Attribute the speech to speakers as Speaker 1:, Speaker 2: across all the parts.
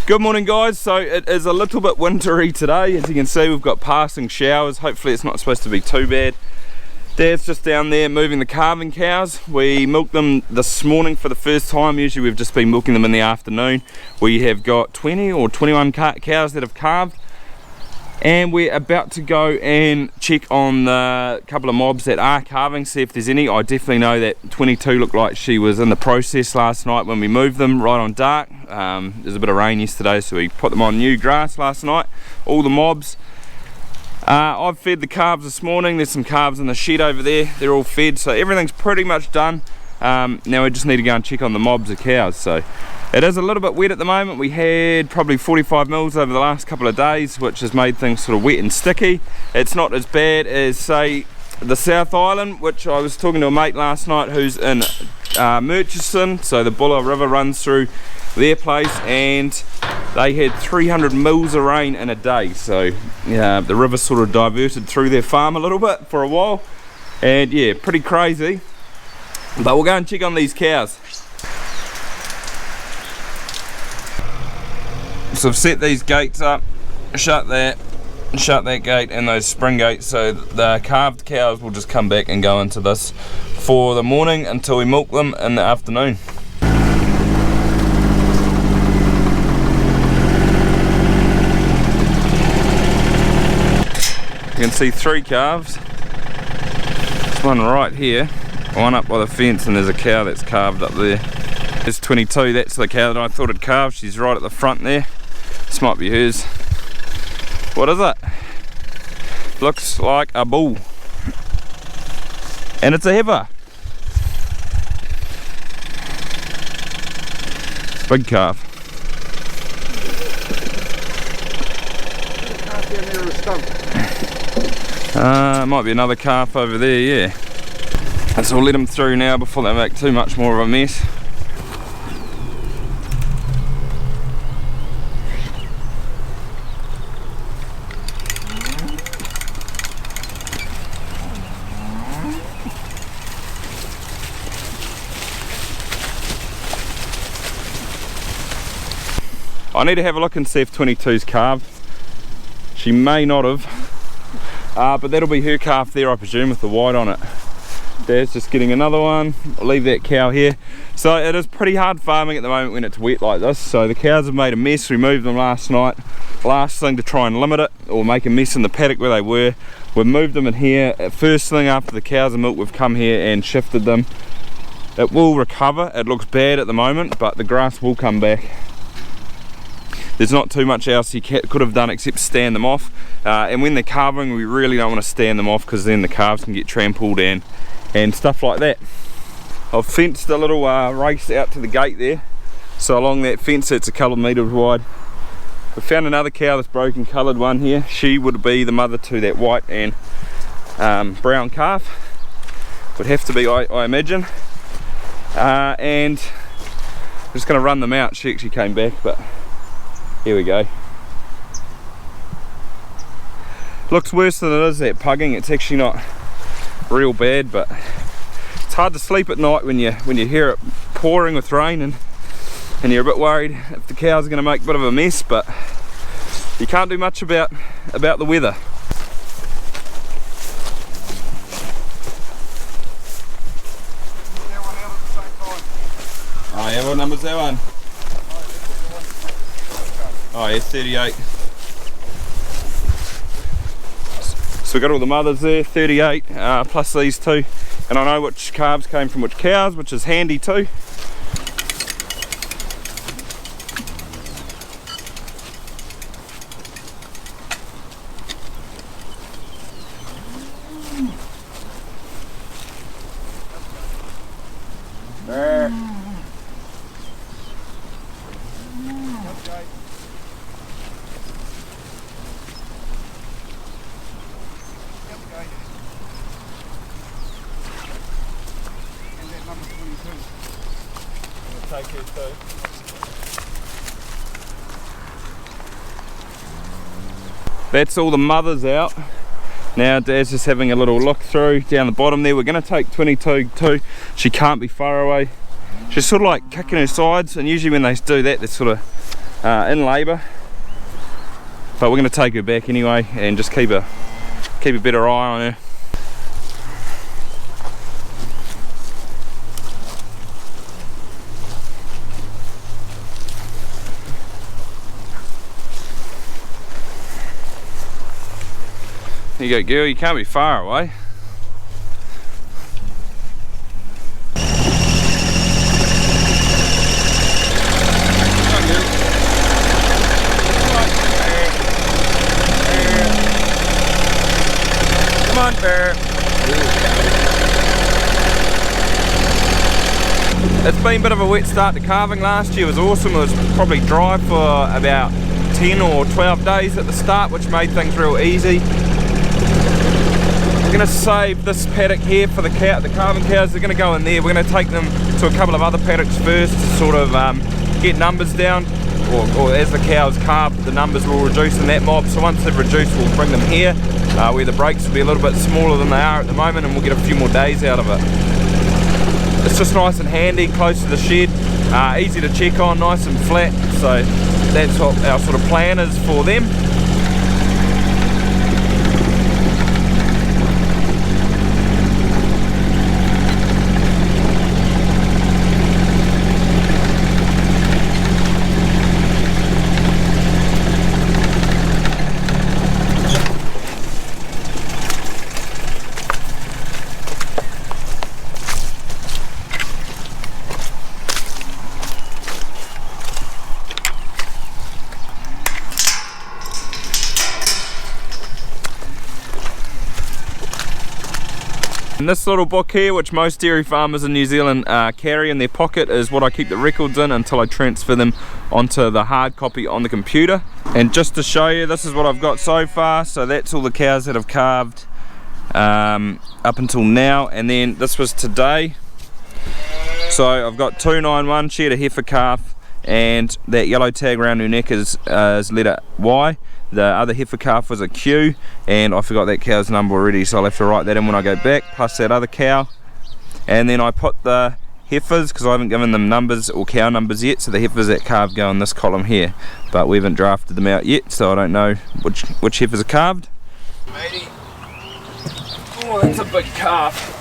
Speaker 1: Good morning guys, so it is a little bit wintry today. As you can see, we've got passing showers. Hopefully it's not supposed to be too bad. Dad's just down there moving the calving cows. We milked them this morning for the first time. Usually we've just been milking them in the afternoon. We have got 20 or 21 cows that have calved, and we're about to go and check on the couple of mobs that are calving, see if there's any. I definitely know that 22 looked like she was in the process last night when we moved them right on dark. There's a bit of rain yesterday, so we put them on new grass last night, all the mobs. I've fed the calves this morning. There's some calves in the shed over there, they're all fed, so everything's pretty much done. Now we just need to go and check on the mobs of cows. So it is a little bit wet at the moment. We had probably 45 mils over the last couple of days, which has made things sort of wet and sticky. It's not as bad as, say, the South Island, which I was talking to a mate last night who's in Murchison. So the Buller River runs through their place, and they had 300 mils of rain in a day. So the river sort of diverted through their farm a little bit for a while, and yeah, pretty crazy. But we'll go and check on these cows. So I've set these gates up, shut that gate and those spring gates, so the calved cows will just come back and go into this for the morning until we milk them in the afternoon. You can see 3 calves. There's one right here, one up by the fence, and there's a cow that's calved up there. There's 22, that's the cow that I thought had calved. She's right at the front there. This might be hers. What is it? Looks like a bull. And it's a heifer. Big calf. Might be another calf over there, yeah. So we'll let them through now before they make too much more of a mess. I need to have a look and see if 22's calved. She may not have, but that'll be her calf there, I presume, with the white on it. Dad's just getting another one. I'll leave that cow here. So it is pretty hard farming at the moment when it's wet like this. So the cows have made a mess. We moved them last night. Last thing to try and limit it, or make a mess in the paddock where they were. We've moved them in here. First thing after the cows are milked, we've come here and shifted them. It will recover. It looks bad at the moment, but the grass will come back. There's not too much else you could have done except stand them off. And when they're calving, we really don't want to stand them off, because then the calves can get trampled and stuff like that. I've fenced a little race out to the gate there. So along that fence, it's a couple of metres wide. We found another cow, this broken coloured one here. She would be the mother to that white and brown calf. Would have to be, I imagine. And I'm just going to run them out. She actually came back, but here we go. Looks worse than it is, that pugging. It's actually not real bad, but it's hard to sleep at night when you hear it pouring with rain, and you're a bit worried if the cows are going to make a bit of a mess, but you can't do much about the weather. Oh yeah, what number's that one? Oh yeah, 38. So we've got all the mothers there, 38, plus these 2. And I know which calves came from which cows, which is handy too. Take her too. That's all the mothers out. Now Dad's just having a little look through down the bottom there. We're going to take 22 too. She can't be far away. She's sort of like kicking her sides, and usually when they do that, they sort of in labour, but we're going to take her back anyway and just keep a better eye on her. There you go, girl, you can't be far away. Come on, bear. It's been a bit of a wet start to calving. Last year was awesome. It was probably dry for about 10 or 12 days at the start, which made things real easy. We're going to save this paddock here for the calving cows. They're going to go in there. We're going to take them to a couple of other paddocks first to sort of get numbers down, or as the cows calve, the numbers will reduce in that mob. So once they've reduced, we'll bring them here where the breaks will be a little bit smaller than they are at the moment, and we'll get a few more days out of it. It's just nice and handy, close to the shed, easy to check on, nice and flat. So that's what our sort of plan is for them. And this little book here, which most dairy farmers in New Zealand carry in their pocket, is what I keep the records in until I transfer them onto the hard copy on the computer. And just to show you, this is what I've got so far. So that's all the cows that have calved up until now, and then this was today. So I've got 291, she had a heifer calf, and that yellow tag around her neck is letter Y. The other heifer calf was a Q, and I forgot that cow's number already, so I'll have to write that in when I go back, plus that other cow. And then I put the heifers, because I haven't given them numbers or cow numbers yet, so the heifers that calved go in this column here, but we haven't drafted them out yet, so I don't know which heifers are calved. Matey. Oh, that's a big calf.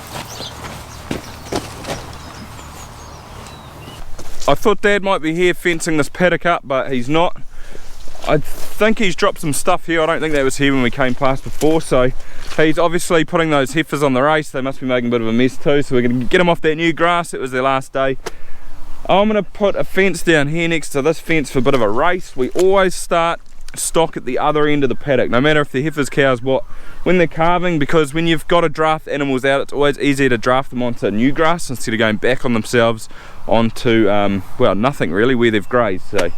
Speaker 1: I thought Dad might be here fencing this paddock up, but he's not. I think he's dropped some stuff here. I don't think that was here when we came past before, so he's obviously putting those heifers on the race. They must be making a bit of a mess too, so we're going to get them off that new grass. It was their last day. I'm going to put a fence down here next to this fence for a bit of a race. We always start stock at the other end of the paddock, no matter if the heifers, cows, what, when they're calving, because when you've got to draft animals out, it's always easier to draft them onto new grass instead of going back on themselves onto well, nothing really, where they've grazed. So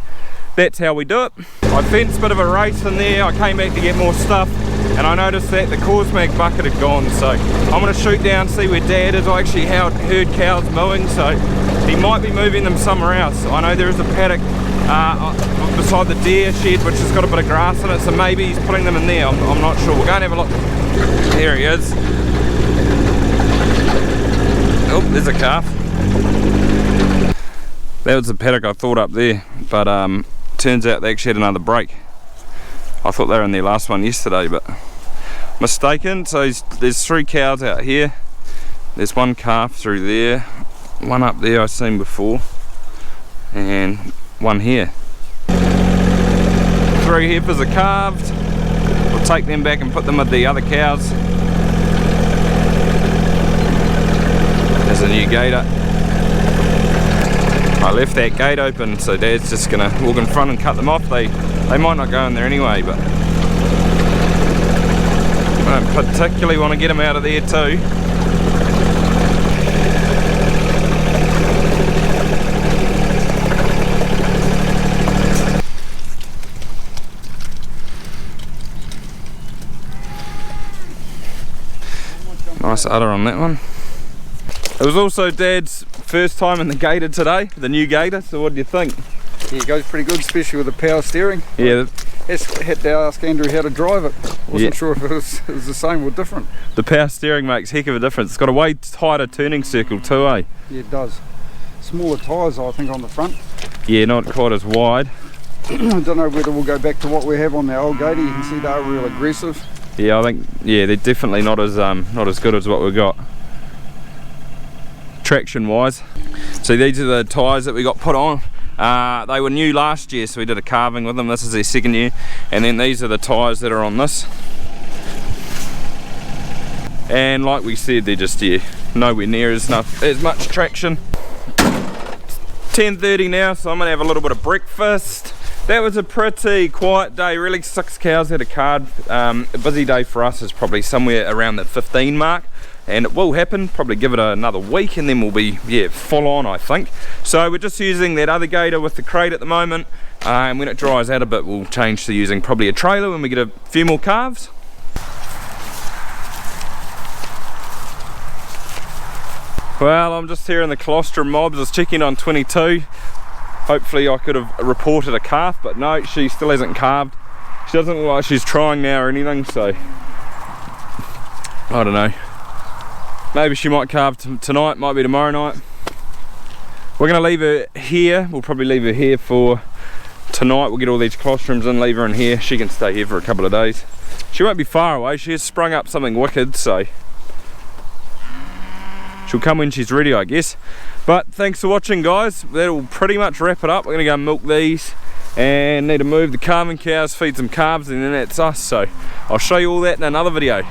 Speaker 1: that's how we do it. I fenced a bit of a race in there. I came back to get more stuff, and I noticed that the Corsmag bucket had gone, so I'm going to shoot down, see where Dad is. I actually heard cows mooing, so he might be moving them somewhere else. I know there is a paddock beside the deer shed which has got a bit of grass in it, so maybe he's putting them in there. I'm not sure. We'll go and have a look. There he is. Oh, there's a calf. That was the paddock I thought up there, but turns out they actually had another break. I thought they were in their last one yesterday, but mistaken. So there's 3 cows out here. There's 1 calf through there, 1 up there I've seen before, and 1 here. 3 heifers are calved. We'll take them back and put them with the other cows. There's a new Gator. I left that gate open, so Dad's just gonna walk in front and cut them off. They might not go in there anyway, but I don't particularly want to get them out of there too. Nice udder on that one. It was also Dad's first time in the Gator today, the new Gator, so what do you think?
Speaker 2: Yeah, it goes pretty good, especially with the power steering.
Speaker 1: Yeah.
Speaker 2: I had to ask Andrew how to drive it. Wasn't sure if it was the same or different.
Speaker 1: The power steering makes heck of a difference. It's got a way tighter turning circle too, eh?
Speaker 2: Yeah, it does. Smaller tyres, I think, on the front.
Speaker 1: Yeah, not quite as wide.
Speaker 2: I don't know whether we'll go back to what we have on the old Gator. You can see they're real aggressive.
Speaker 1: Yeah, I think, yeah, they're definitely not as good as what we've got traction wise. So these are the tyres that we got put on. They were new last year, so we did a calving with them. This is their second year, and then these are the tyres that are on this. And like we said, they're just, yeah, nowhere near as much traction. 10:30 now, so I'm gonna have a little bit of breakfast. That was a pretty quiet day, really. 6 cows had a card. A busy day for us is probably somewhere around the 15 mark, and it will happen. Probably give it another week and then we'll be, yeah, full on, I think. So we're just using that other Gator with the crate at the moment, and when it dries out a bit we'll change to using probably a trailer when we get a few more calves. Well, I'm just here in the colostrum mobs. I was checking on 22. Hopefully I could have reported a calf, but no, she still hasn't calved. She doesn't look like she's trying now or anything, so I don't know. Maybe she might calve tonight, might be tomorrow night. We're going to leave her here. We'll probably leave her here for tonight. We'll get all these colostrums in, leave her in here. She can stay here for a couple of days. She won't be far away. She has sprung up something wicked, so she'll come when she's ready, I guess. But thanks for watching, guys. That'll pretty much wrap it up. We're gonna go milk these and need to move the calving cows, feed some calves, and then that's us. So I'll show you all that in another video.